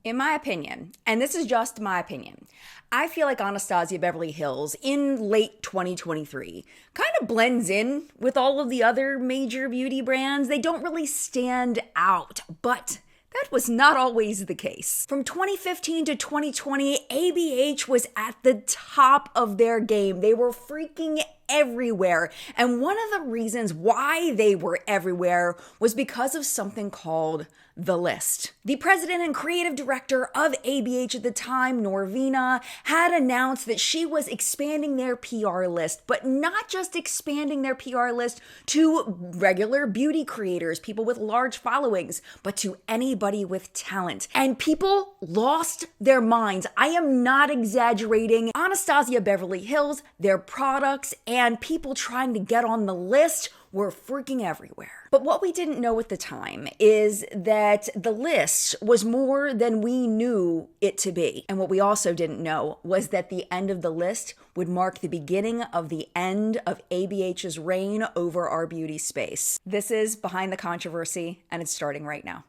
In my opinion, and this is just my opinion, I feel like Anastasia Beverly Hills in late 2023 kind of blends in with all of the other major beauty brands. They don't really stand out, but that was not always the case. From 2015 to 2020, ABH was at the top of their game. They were freaking everywhere. And one of the reasons why they were everywhere was because of something called the list. The president and creative director of ABH at the time, Norvina, had announced that she was expanding their PR list, but not just expanding their PR list to regular beauty creators, people with large followings, but to anybody with talent. And people lost their minds. I am not exaggerating. Anastasia Beverly Hills, their products, and people trying to get on the list were freaking everywhere. But what we didn't know at the time is that the list was more than we knew it to be. And what we also didn't know was that the end of the list would mark the beginning of the end of ABH's reign over our beauty space. This is Behind the Controversy, and it's starting right now.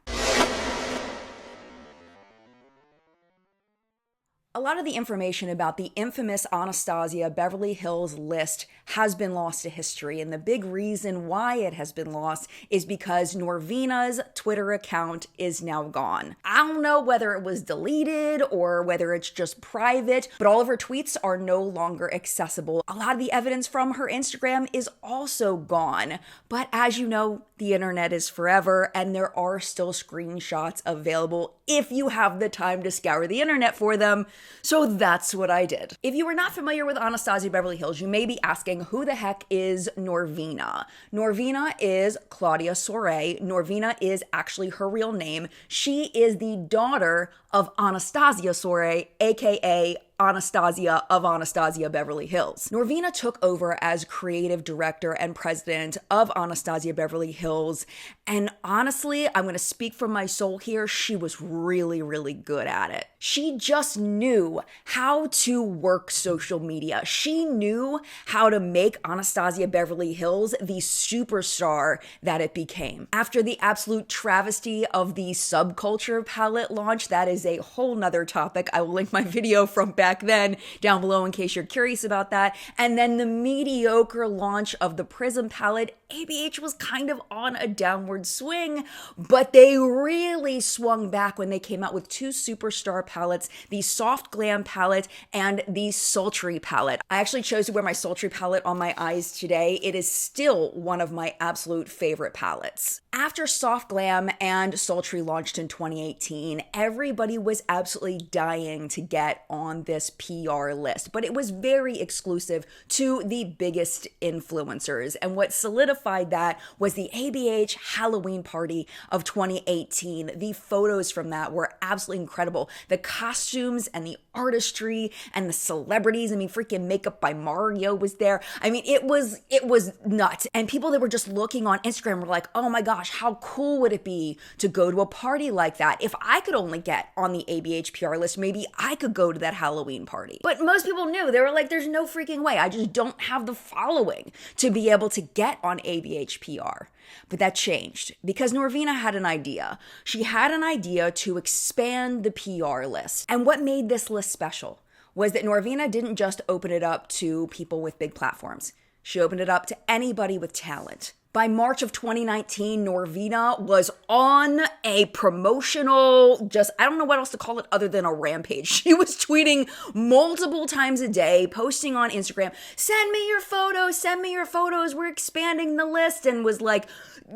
A lot of the information about the infamous Anastasia Beverly Hills list has been lost to history, and the big reason why it has been lost is because Norvina's Twitter account is now gone. I don't know whether it was deleted or whether it's just private, but all of her tweets are no longer accessible. A lot of the evidence from her Instagram is also gone, but as you know, the internet is forever, and there are still screenshots available if you have the time to scour the internet for them. So that's what I did. If you are not familiar with Anastasia Beverly Hills, you may be asking, who the heck is Norvina? Norvina is Claudia Soray. Norvina is actually her real name. She is the daughter of Anastasia Soray, aka Anastasia of Anastasia Beverly Hills. Norvina took over as creative director and president of Anastasia Beverly Hills, and honestly, I'm going to speak from my soul here, she was really, really good at it. She just knew how to work social media. She knew how to make Anastasia Beverly Hills the superstar that it became. After the absolute travesty of the subculture palette launch, that is a whole nother topic. I will link my video from back then down below in case you're curious about that. And then the mediocre launch of the Prism palette, ABH was kind of on a downward swing, but they really swung back when they came out with two superstar palettes, the Soft Glam palette and the Sultry palette. I actually chose to wear my Sultry palette on my eyes today. It is still one of my absolute favorite palettes. After Soft Glam and Sultry launched in 2018, everybody was absolutely dying to get on this PR list, but it was very exclusive to the biggest influencers. And what solidified that was the ABH Halloween party of 2018. The photos from that were absolutely incredible. The costumes and the artistry and the celebrities. I mean, freaking Makeup by Mario was there. I mean, it was nuts. And people that were just looking on Instagram were like, oh my gosh, how cool would it be to go to a party like that? If I could only get on the ABH PR list, maybe I could go to that Halloween party. But most people knew. They were like, there's no freaking way. I just don't have the following to be able to get on ABH PR. But that changed because Norvina had an idea. She had an idea to expand the PR list. And what made this list special was that Norvina didn't just open it up to people with big platforms. She opened it up to anybody with talent. By March of 2019, Norvina was on a promotional, I don't know what else to call it other than a rampage. She was tweeting multiple times a day, posting on Instagram, send me your photos, we're expanding the list, and was like,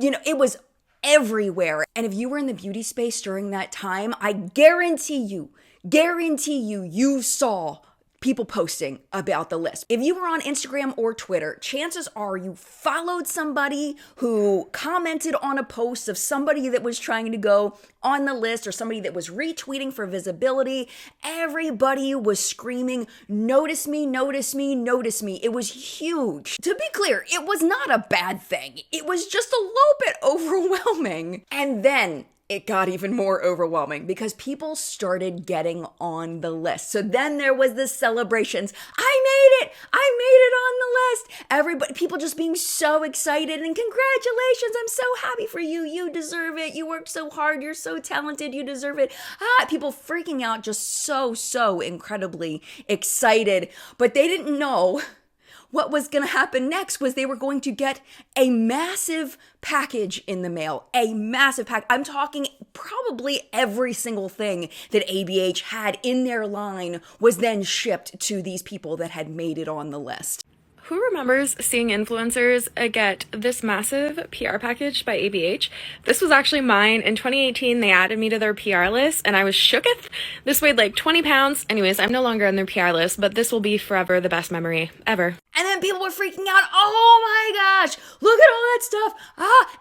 it was everywhere. And if you were in the beauty space during that time, I guarantee you, you saw people posting about the list. If you were on Instagram or Twitter, chances are you followed somebody who commented on a post of somebody that was trying to go on the list or somebody that was retweeting for visibility. Everybody was screaming, notice me, notice me, notice me. It was huge. To be clear, it was not a bad thing. It was just a little bit overwhelming. And then it got even more overwhelming because people started getting on the list. So then there was the celebrations. I made it! I made it on the list! Everybody, people just being so excited and congratulations, I'm so happy for you. You deserve it. You worked so hard. You're so talented. You deserve it. People freaking out, just so incredibly excited. But they didn't know what was going to happen next was they were going to get a massive package in the mail, a massive pack. I'm talking probably every single thing that ABH had in their line was then shipped to these people that had made it on the list. Who remembers seeing influencers get this massive PR package by ABH? This was actually mine. In 2018, they added me to their PR list, and I was shooketh. This weighed like 20 pounds. Anyways, I'm no longer on their PR list, but this will be forever the best memory ever. And then people were freaking out. Oh my gosh, look at all that stuff.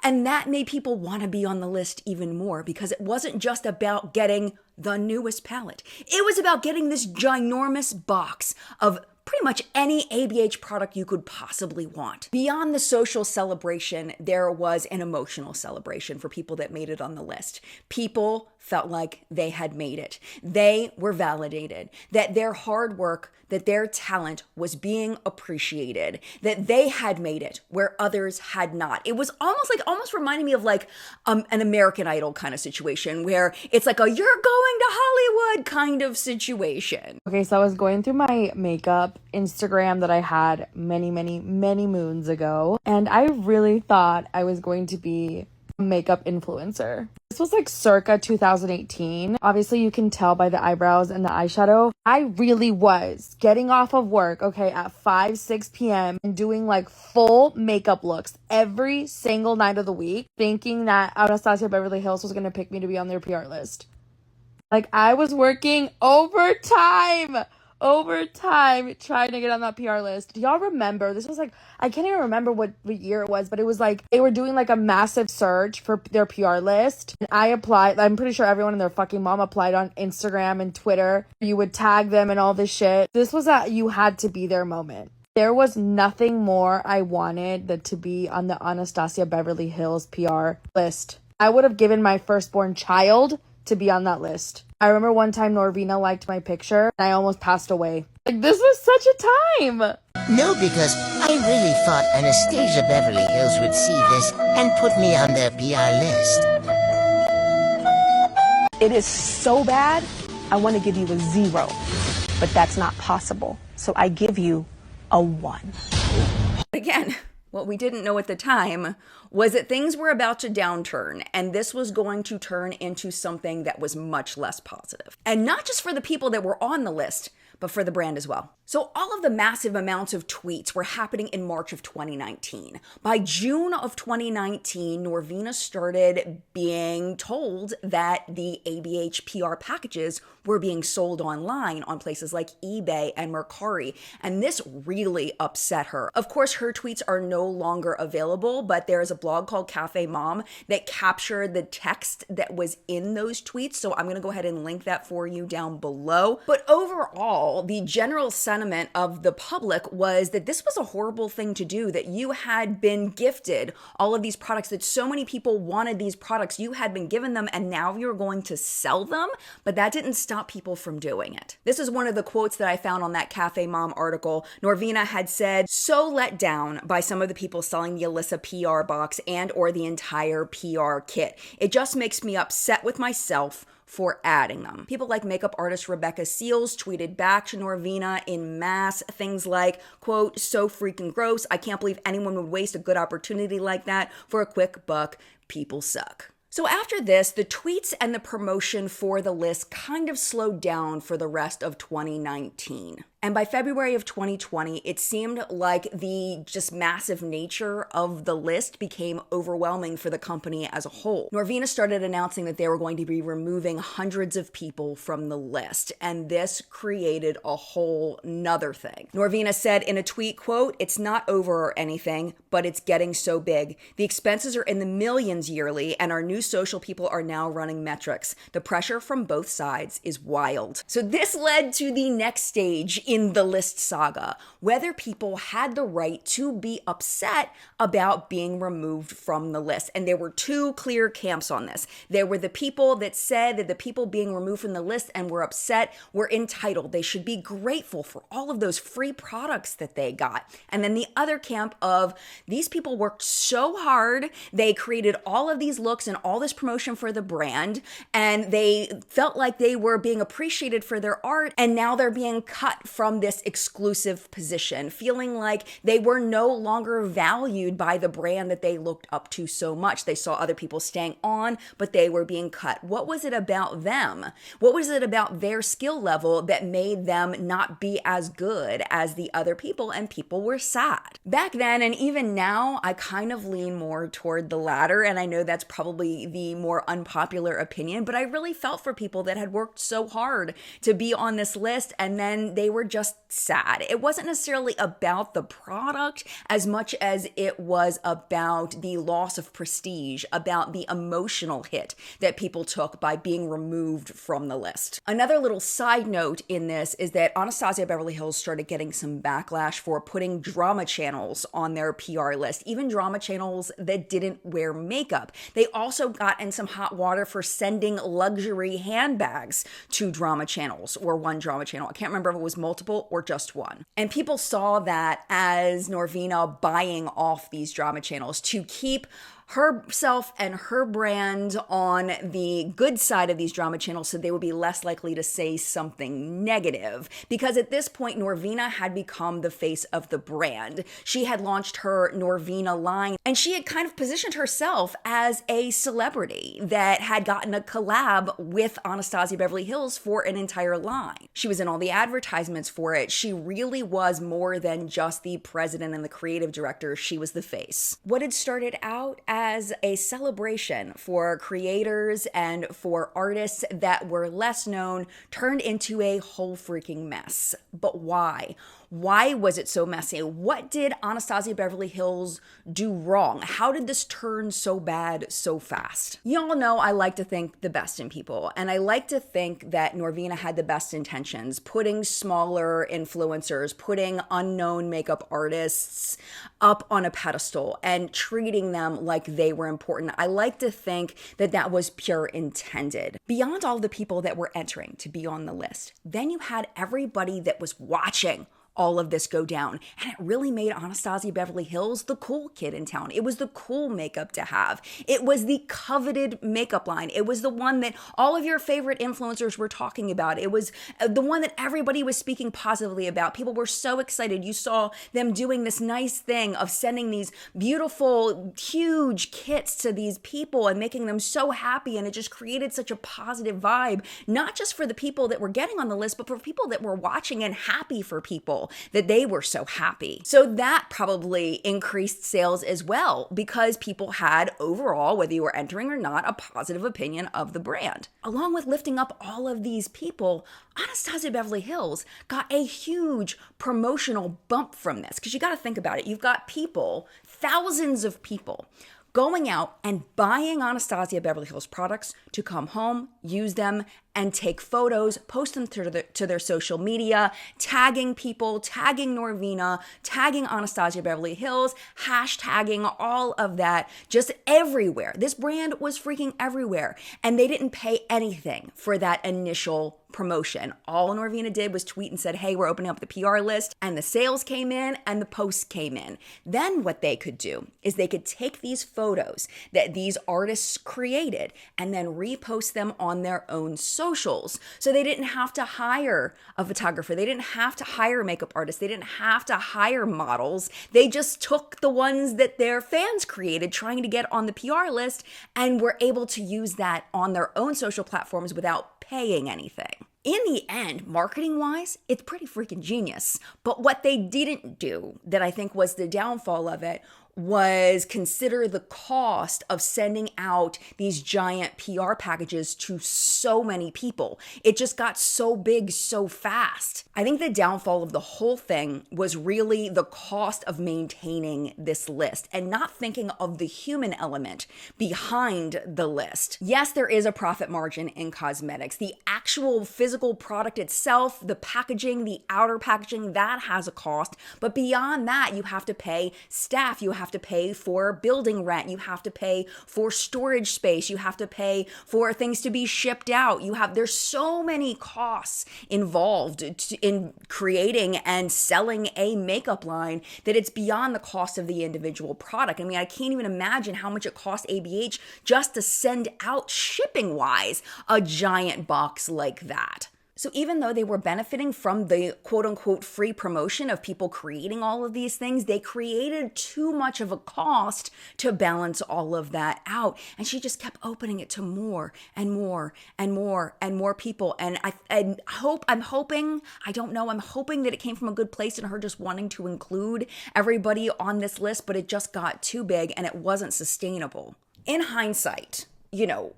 And that made people want to be on the list even more because it wasn't just about getting the newest palette. It was about getting this ginormous box of pretty much any ABH product you could possibly want. Beyond the social celebration, there was an emotional celebration for people that made it on the list. People felt like they had made it. They were validated, that their hard work, that their talent was being appreciated, that they had made it where others had not. It was almost reminding me of like an American Idol kind of situation where it's like a you're going to Hollywood kind of situation. Okay, so I was going through my makeup Instagram that I had many moons ago, and I really thought I was going to be a makeup influencer. This was like circa 2018. Obviously, you can tell by the eyebrows and the eyeshadow. I really was getting off of work, okay, at 6 p.m. and doing like full makeup looks every single night of the week, thinking that Anastasia Beverly Hills was going to pick me to be on their PR list. Like, I was working overtime trying to get on that PR list. Do y'all remember? This was like, I can't even remember what year it was, but it was like they were doing like a massive search for their PR list. And I applied. I'm pretty sure everyone and their fucking mom applied on Instagram and Twitter. You would tag them and all this shit. This was a you had to be there moment. There was nothing more I wanted than to be on the Anastasia Beverly Hills PR list. I would have given my firstborn child to be on that list. I remember one time Norvina liked my picture and I almost passed away. Like, this was such a time. No, because I really thought Anastasia Beverly Hills would see this and put me on their PR list. It is so bad, I want to give you a 0, but that's not possible. So I give you a 1. Again, what we didn't know at the time was that things were about to downturn, and this was going to turn into something that was much less positive. And not just for the people that were on the list, but for the brand as well. So all of the massive amounts of tweets were happening in March of 2019. By June of 2019, Norvina started being told that the ABH PR packages were being sold online on places like eBay and Mercari, and this really upset her. Of course, her tweets are no longer available, but there is a blog called Cafe Mom that captured the text that was in those tweets, so I'm gonna go ahead and link that for you down below. But overall, the general sentiment of the public was that this was a horrible thing to do, that you had been gifted all of these products, that so many people wanted these products, you had been given them, and now you're going to sell them, but that didn't stop people from doing it. This is one of the quotes that I found on that Cafe Mom article. Norvina had said, "So let down by some of the people selling the Alyssa PR box and or the entire PR kit. It just makes me upset with myself for adding them." People like makeup artist Rebecca Seals tweeted back to Norvina in mass things like, quote, "So freaking gross. I can't believe anyone would waste a good opportunity like that for a quick buck. People suck." So after this, the tweets and the promotion for the list kind of slowed down for the rest of 2019. And by February of 2020, it seemed like the just massive nature of the list became overwhelming for the company as a whole. Norvina started announcing that they were going to be removing hundreds of people from the list, and this created a whole nother thing. Norvina said in a tweet, quote, "It's not over or anything, but it's getting so big. The expenses are in the millions yearly, and our new social people are now running metrics. The pressure from both sides is wild." So this led to the next stage in the list saga, whether people had the right to be upset about being removed from the list. And there were two clear camps on this. There were the people that said that the people being removed from the list and were upset were entitled. They should be grateful for all of those free products that they got. And then the other camp of these people worked so hard, they created all of these looks and all this promotion for the brand, and they felt like they were being appreciated for their art, and now they're being cut from this exclusive position, feeling like they were no longer valued by the brand that they looked up to so much. They saw other people staying on, but they were being cut. What was it about them? What was it about their skill level that made them not be as good as the other people, and people were sad? Back then, and even now, I kind of lean more toward the latter, and I know that's probably the more unpopular opinion, but I really felt for people that had worked so hard to be on this list and then they were just sad. It wasn't necessarily about the product as much as it was about the loss of prestige, about the emotional hit that people took by being removed from the list. Another little side note in this is that Anastasia Beverly Hills started getting some backlash for putting drama channels on their PR list, even drama channels that didn't wear makeup. They also got in some hot water for sending luxury handbags to drama channels, or one drama channel. I can't remember if it was multiple or just one. And people saw that as Norvina buying off these drama channels to keep herself and her brand on the good side of these drama channels, so they would be less likely to say something negative. Because at this point, Norvina had become the face of the brand. She had launched her Norvina line, and she had kind of positioned herself as a celebrity that had gotten a collab with Anastasia Beverly Hills for an entire line. She was in all the advertisements for it. She really was more than just the president and the creative director. She was the face. What had started out as a celebration for creators and for artists that were less known turned into a whole freaking mess. But why? Why was it so messy? What did Anastasia Beverly Hills do wrong? How did this turn so bad so fast? Y'all know I like to think the best in people, and I like to think that Norvina had the best intentions, putting smaller influencers, putting unknown makeup artists up on a pedestal and treating them like they were important. I like to think that that was pure intended. Beyond all the people that were entering to be on the list, then you had everybody that was watching all of this go down. And it really made Anastasia Beverly Hills the cool kid in town. It was the cool makeup to have. It was the coveted makeup line. It was the one that all of your favorite influencers were talking about. It was the one that everybody was speaking positively about. People were so excited. You saw them doing this nice thing of sending these beautiful, huge kits to these people and making them so happy. And it just created such a positive vibe, not just for the people that were getting on the list, but for people that were watching and happy for people that they were so happy. So that probably increased sales as well, because people had overall, whether you were entering or not, a positive opinion of the brand. Along with lifting up all of these people, Anastasia Beverly Hills got a huge promotional bump from this, because you got to think about it. You've got people, thousands of people, going out and buying Anastasia Beverly Hills products to come home, use them, and take photos, post them to their social media, tagging people, tagging Norvina, tagging Anastasia Beverly Hills, hashtagging all of that, just everywhere. This brand was freaking everywhere, and they didn't pay anything for that initial promotion. All Norvina did was tweet and said, hey, we're opening up the PR list, and the sales came in and the posts came in. Then what they could do is they could take these photos that these artists created and then repost them on their own socials. So they didn't have to hire a photographer. They didn't have to hire makeup artists. They didn't have to hire models. They just took the ones that their fans created trying to get on the PR list and were able to use that on their own social platforms without paying anything. In the end, marketing-wise, it's pretty freaking genius. But what they didn't do, that I think was the downfall of it, was consider the cost of sending out these giant PR packages to so many people. It just got so big so fast. I think the downfall of the whole thing was really the cost of maintaining this list and not thinking of the human element behind the list. Yes, there is a profit margin in cosmetics. The actual physical product itself, the packaging, the outer packaging, that has a cost. But beyond that, you have to pay staff, you have to pay for building rent, you have to pay for storage space, you have to pay for things to be shipped out. There's so many costs involved in creating and selling a makeup line that it's beyond the cost of the individual product. I mean, I can't even imagine how much it costs ABH just to send out shipping wise a giant box like that. So even though they were benefiting from the quote unquote free promotion of people creating all of these things, they created too much of a cost to balance all of that out. And she just kept opening it to more and more and more and more people. And I'm hoping that it came from a good place and her just wanting to include everybody on this list, but it just got too big and it wasn't sustainable. In hindsight,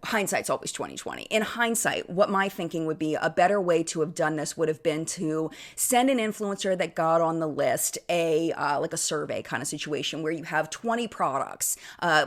hindsight's always 2020. In hindsight, what my thinking would be a better way to have done this would have been to send an influencer that got on the list like a survey kind of situation where you have 20 products,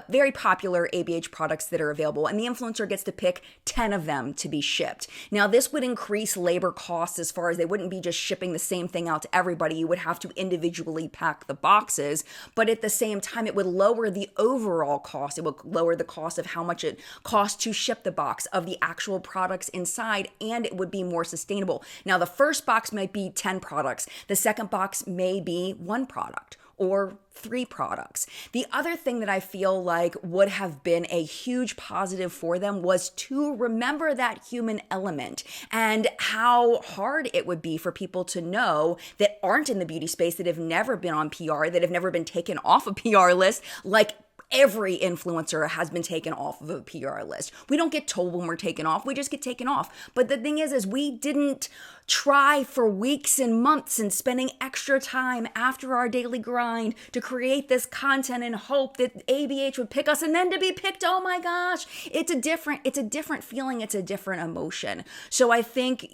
very popular ABH products that are available, and the influencer gets to pick 10 of them to be shipped. Now, this would increase labor costs as far as they wouldn't be just shipping the same thing out to everybody. You would have to individually pack the boxes, but at the same time, it would lower the overall cost. It would lower the cost of how much it cost to ship the box of the actual products inside, and it would be more sustainable. Now, the first box might be 10 products. The second box may be 1 product or 3 products. The other thing that I feel like would have been a huge positive for them was to remember that human element and how hard it would be for people to know that aren't in the beauty space, that have never been on PR, that have never been taken off a PR list, like every influencer has been taken off of a PR list. We don't get told when we're taken off, we just get taken off. But the thing is we didn't try for weeks and months and spending extra time after our daily grind to create this content and hope that ABH would pick us, and then to be picked, oh my gosh, it's a different feeling, it's a different emotion. So I think,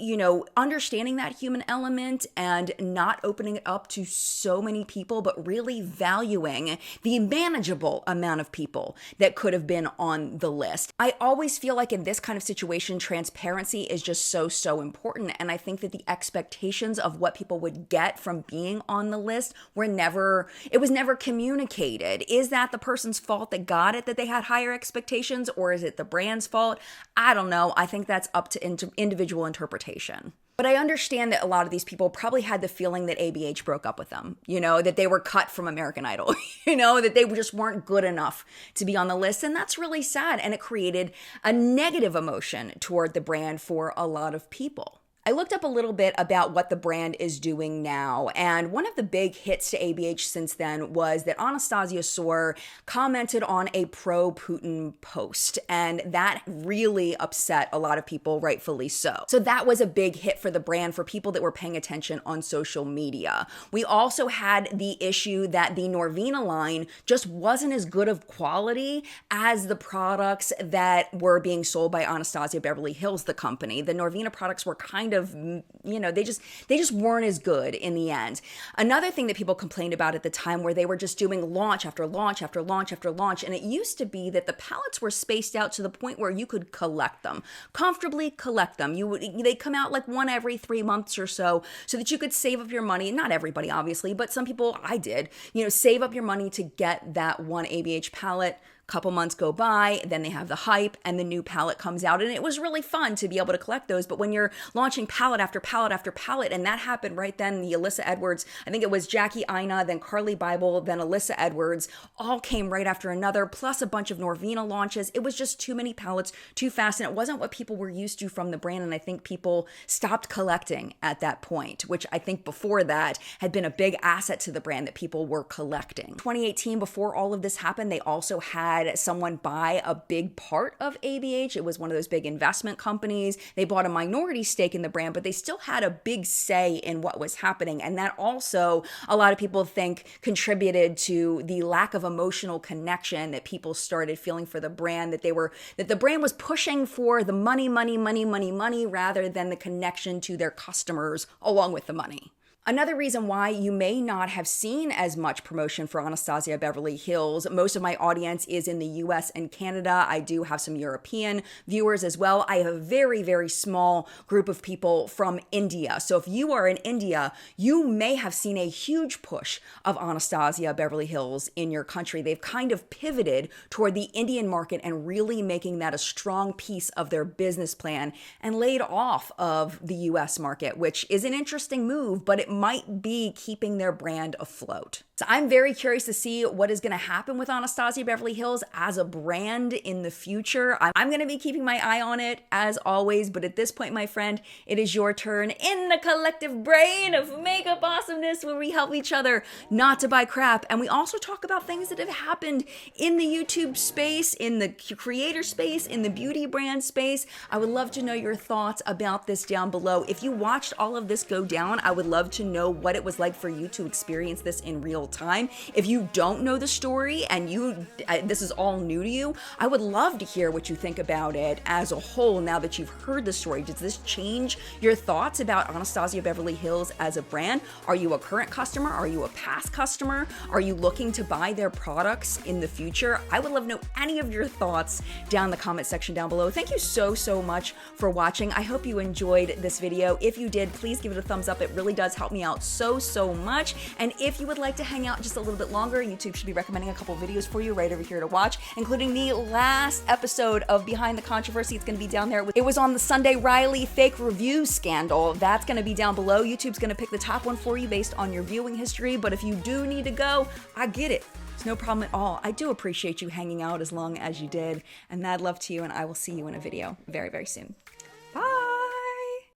understanding that human element and not opening it up to so many people, but really valuing the manageable amount of people that could have been on the list. I always feel like in this kind of situation, transparency is just so important. And I think that the expectations of what people would get from being on the list was never communicated. Is that the person's fault that got it, that they had higher expectations, or is it the brand's fault? I don't know. I think that's up to individual interpretation. But I understand that a lot of these people probably had the feeling that ABH broke up with them, that they were cut from American Idol, that they just weren't good enough to be on the list. And that's really sad. And it created a negative emotion toward the brand for a lot of people. I looked up a little bit about what the brand is doing now, and one of the big hits to ABH since then was that Anastasia Soar commented on a pro-Putin post, and that really upset a lot of people, rightfully so. So that was a big hit for the brand for people that were paying attention on social media. We also had the issue that the Norvina line just wasn't as good of quality as the products that were being sold by Anastasia Beverly Hills, the company. The Norvina products were kind of, they just weren't as good in the end. Another thing that people complained about at the time where they were just doing launch after launch after launch after launch, and it used to be that the palettes were spaced out to the point where you could collect them, comfortably collect them. They'd come out like one every 3 months or so that you could save up your money. Not everybody, obviously, but some people, I did, save up your money to get that one ABH palette. Couple months go by, then they have the hype and the new palette comes out, and it was really fun to be able to collect those. But when you're launching palette after palette after palette, and that happened right then, the Alyssa Edwards, I think it was Jackie Aina, then Carly Bible, then Alyssa Edwards, all came right after another, plus a bunch of Norvina launches. It was just too many palettes too fast, and it wasn't what people were used to from the brand, and I think people stopped collecting at that point, which I think before that had been a big asset to the brand that people were collecting. 2018, before all of this happened, they also had had someone buy a big part of ABH. It was one of those big investment companies. They bought a minority stake in the brand, but they still had a big say in what was happening. And that also, a lot of people think, contributed to the lack of emotional connection that people started feeling for the brand, that the brand was pushing for the money rather than the connection to their customers along with the money. Another reason why you may not have seen as much promotion for Anastasia Beverly Hills, most of my audience is in the US and Canada. I do have some European viewers as well. I have a very, very small group of people from India. So if you are in India, you may have seen a huge push of Anastasia Beverly Hills in your country. They've kind of pivoted toward the Indian market and really making that a strong piece of their business plan and laid off of the US market, which is an interesting move, but it might be keeping their brand afloat. So I'm very curious to see what is going to happen with Anastasia Beverly Hills as a brand in the future. I'm going to be keeping my eye on it as always, but at this point, my friend, it is your turn in the collective brain of makeup awesomeness, where we help each other not to buy crap. And we also talk about things that have happened in the YouTube space, in the creator space, in the beauty brand space. I would love to know your thoughts about this down below. If you watched all of this go down, I would love to know what it was like for you to experience this in real time. If you don't know the story and this is all new to you, I would love to hear what you think about it as a whole now that you've heard the story. Does this change your thoughts about Anastasia Beverly Hills as a brand? Are you a current customer? Are you a past customer? Are you looking to buy their products in the future? I would love to know any of your thoughts down in the comment section down below. Thank you so much for watching. I hope you enjoyed this video. If you did, please give it a thumbs up. It really does help me out so much. And if you would like to hang out just a little bit longer, YouTube should be recommending a couple videos for you right over here to watch, including the last episode of Behind the Controversy. It's going to be down there. It was on the Sunday Riley fake review scandal. That's going to be down below. YouTube's going to pick the top one for you based on your viewing history, but if you do need to go, I get it. It's no problem at all. I do appreciate you hanging out as long as you did, and mad love to you, and I will see you in a video very soon.